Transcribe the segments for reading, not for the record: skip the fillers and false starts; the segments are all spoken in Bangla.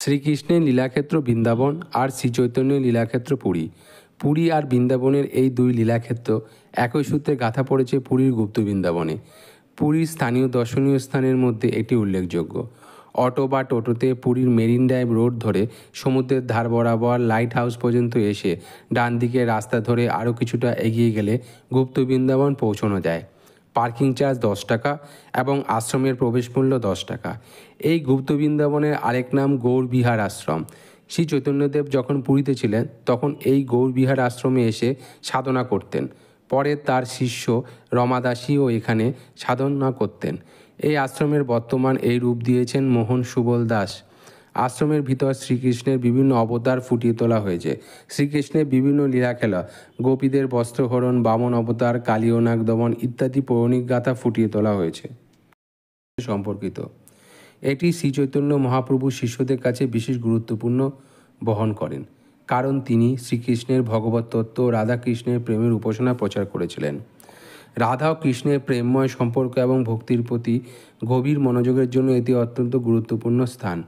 শ্রীকৃষ্ণের লীলাক্ষেত্র বৃন্দাবন আর শ্রীচৈতন্যের লীলাক্ষেত্র পুরী। পুরী আর বৃন্দাবনের এই দুই লীলাক্ষেত্র একই সূত্রে গাঁথা পড়েছে পুরীর গুপ্ত বৃন্দাবনে। পুরীর স্থানীয় দর্শনীয় স্থানের মধ্যে এটি উল্লেখযোগ্য। অটো বা টোটোতে পুরীর মেরিন ড্রাইভ রোড ধরে সমুদ্রের ধার বরাবর লাইট হাউস পর্যন্ত এসে ডান দিকে রাস্তা ধরে আরও কিছুটা এগিয়ে গেলে গুপ্ত বৃন্দাবন পৌঁছানো যায়। পার্কিং চার্জ 10 টাকা এবং আশ্রমের প্রবেশ মূল্য 10 টাকা। এই গুপ্ত বৃন্দাবনের আরেক নাম গৌরবিহার আশ্রম। শ্রী চৈতন্যদেব যখন পুরীতে ছিলেন তখন এই গৌরবিহার আশ্রমে এসে সাধনা করতেন। পরে তার শিষ্য রমাদাসীও এখানে সাধনা করতেন। এই আশ্রমের বর্তমান এই রূপ দিয়েছেন মোহন সুবল দাস। আশ্রমের ভিতর শ্রীকৃষ্ণের বিভিন্ন অবতার ফুটিয়ে তোলা হয়েছে। শ্রীকৃষ্ণের বিভিন্ন লীলাখেলা, গোপীদের বস্ত্রহরণ, বামন অবতার, কালী ও নাগ দমন ইত্যাদি পৌরাণিক গাথা ফুটিয়ে তোলা হয়েছে। সম্পর্কিত এটি শ্রীচৈতন্য মহাপ্রভু শিষ্যদের কাছে বিশেষ গুরুত্বপূর্ণ বহন করেন, কারণ তিনি শ্রীকৃষ্ণের ভগবত তত্ত্ব ও রাধাকৃষ্ণের প্রেমের উপাসনা প্রচার করেছিলেন। রাধা ও কৃষ্ণের প্রেমময় সম্পর্ক এবং ভক্তির প্রতি গভীর মনোযোগের জন্য এটি অত্যন্ত গুরুত্বপূর্ণ স্থান।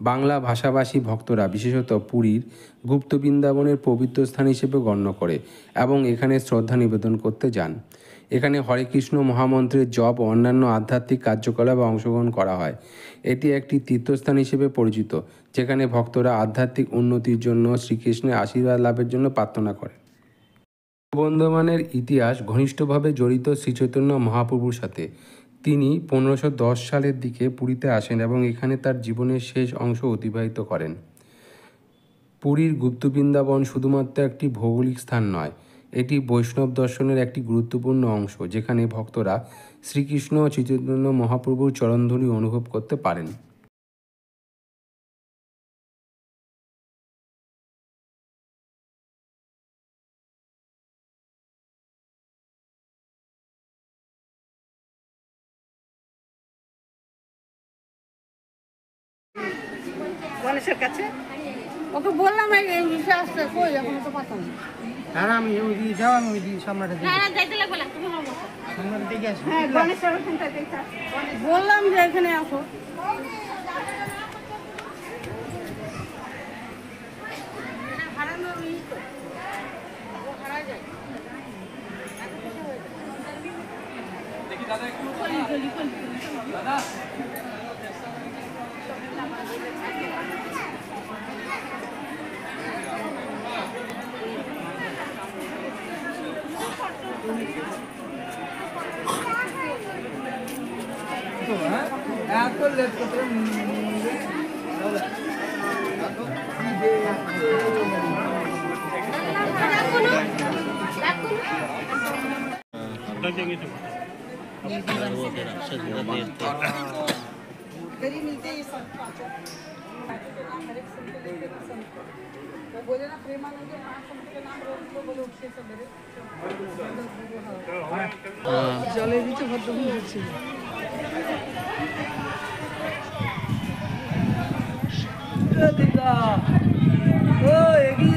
বাংলা ভাষাভাষী ভক্তরা বিশেষত পুরীর গুপ্ত বৃন্দাবনের পবিত্র স্থান হিসেবে গণ্য করে এবং এখানে শ্রদ্ধা নিবেদন করতে যান। এখানে হরে কৃষ্ণ মহামন্ত্রের জপ ও অন্যান্য আধ্যাত্মিক কার্যকলাপে অংশগ্রহণ করা হয়। এটি একটি তীর্থস্থান হিসেবে পরিচিত, যেখানে ভক্তরা আধ্যাত্মিক উন্নতির জন্য শ্রীকৃষ্ণের আশীর্বাদ লাভের জন্য প্রার্থনা করে। বৃন্দাবনের ইতিহাস ঘনিষ্ঠভাবে জড়িত শ্রীচৈতন্য মহাপ্রভুর সাথে। তিনি 1510 সালের দিকে পুরীতে আসেন এবং এখানে তার জীবনের শেষ অংশ অতিবাহিত করেন। পুরীর গুপ্ত বৃন্দাবন শুধুমাত্র একটি ভৌগোলিক স্থান নয়, এটি বৈষ্ণব দর্শনের একটি গুরুত্বপূর্ণ অংশ, যেখানে ভক্তরা শ্রীকৃষ্ণ ও শ্রীচৈতন্য মহাপ্রভুর চরণধুলি অনুভব করতে পারেন। গণেশের কাছে ওকে বললাম এই বিষয়ে আসতে কই এখন তো পাতাম না। হ্যাঁ আমি ওই দিয়ে যাও, আমি ওই দিয়ে সামনেটা দিই। হ্যাঁ যাইতে লাগবে না, তুমি বলো সামনেটা দিকে আসো। হ্যাঁ গণেশের ওখানটা দেখতে বললাম যে এখানে আসো। দেখি দাদা একটু দাদা এত লেট করতে बोले ना प्रेमानंद के 5 संत के नाम रोज को बोले उठे सवेरे जले দিতে ভদ্র হচ্ছে দিদা ও এগিয়ে